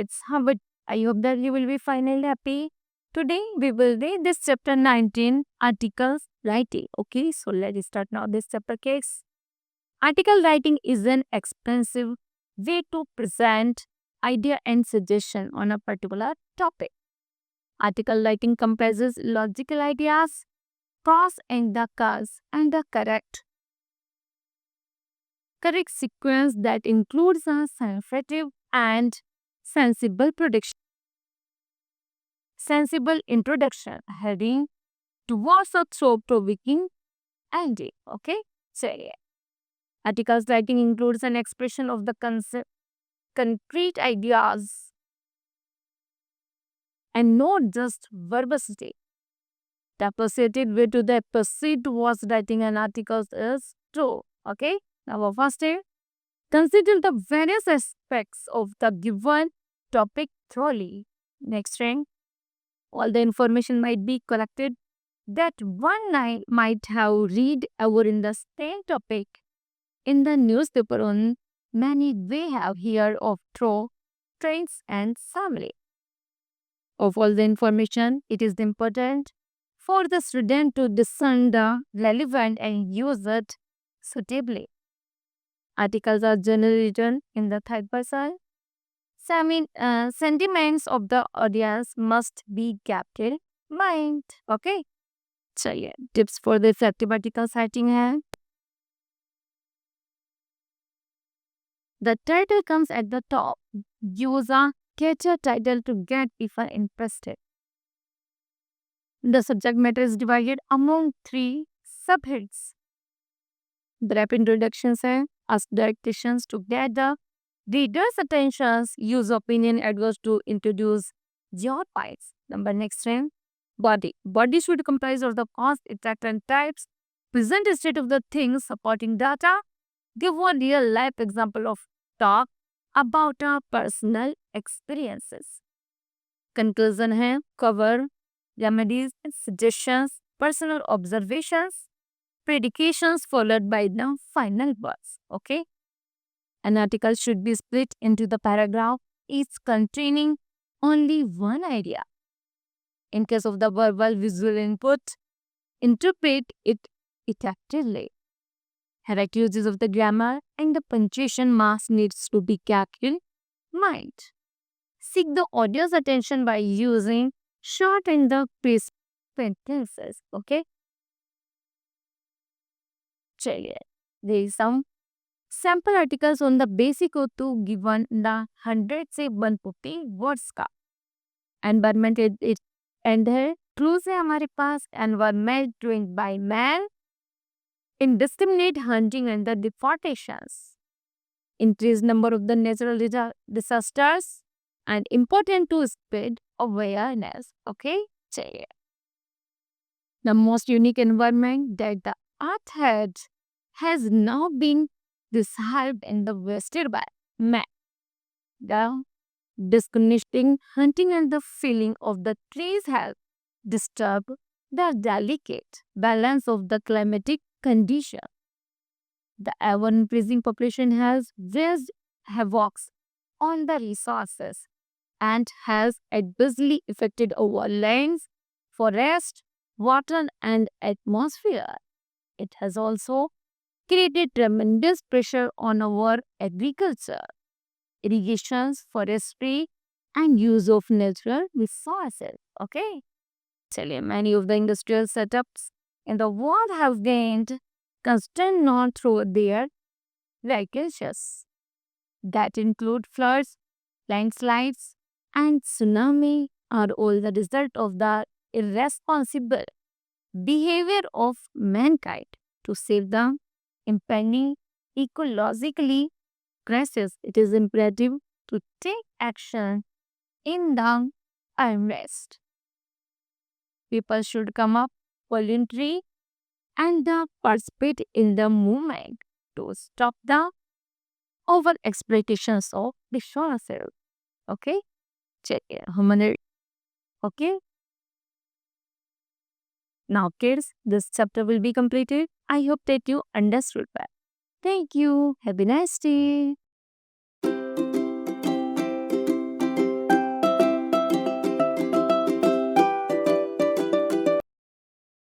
kids. But I hope that you will be finally happy. Today we will read this chapter 19, articles writing. Okay, so let's start now this chapter, kids. Article writing is an expensive way to present idea and suggestion on a particular topic. Article writing comprises logical ideas, pros and the cons, and the correct sequence that includes a scientific and sensible prediction. Sensible introduction heading towards a thought-provoking ending. Okay, so yeah. Articles writing includes an expression of the concept, concrete ideas, and not just verbosity. The associated way to the proceed towards writing an article is true. Okay, now first thing, consider the various aspects of the given topic thoroughly. Next thing, all the information might be collected that one night might have read over in the same topic in the newspaper on many way have heard of through trains and family. Of all the information, it is important for the student to discern the relevant and use it suitably. Articles are generally written in the third person. So, sentiments of the audience must be kept in mind. Okay. चाहिए tips for the effective article writing है the title comes at the top use a catchy title to get people interested. The subject matter is divided among 3 subheads. Brief introductions है ask direct questions to get the reader's attention. Use opinion adverbs to introduce your points. Number next one. Body. Body should comprise of the cause, effect, and types. Present a state of the things, supporting data. Give one real life example of talk about our personal experiences. Conclusion है cover remedies, suggestions, personal observations, predications followed by the final words. Okay. An article should be split into the paragraph, each containing only one idea. In case of the verbal visual input, interpret it effectively. Correct uses of the grammar and the punctuation marks needs to be kept in mind. Seek the audience attention by using short and the crisp sentences. Okay. चलिए, there is some sample articles on the basic to given the 100 से 150 words का. Environment it and है clues है हमारे पास environment doing by man, indiscriminate hunting and the deforestations, increased number of the natural disasters, and important to spread awareness. Okay, चाहिए. The most unique environment that the earth has now been described in the Western by man. The disconnecting hunting and the feeling of the trees have disturbed the delicate balance of the climatic condition. The ever-increasing population has raised havoc on the resources and has adversely affected our lands, forest, water, and atmosphere. It has also created tremendous pressure on our agriculture, irrigations, forestry, and use of natural resources. Okay. Chaliye, many of the industrial setups in the world have gained constant knowledge through their regulations that include floods, landslides, and tsunami are all the result of the irresponsible behavior of mankind. To save the impending ecologically crisis, it is imperative to take action in the unrest. People should come up voluntary and participate in the movement to stop the over exploitations of resources. Okay? चलिए हमने okay. Now kids, this chapter will be completed. I hope that you understood well. Thank you. Have a nice day.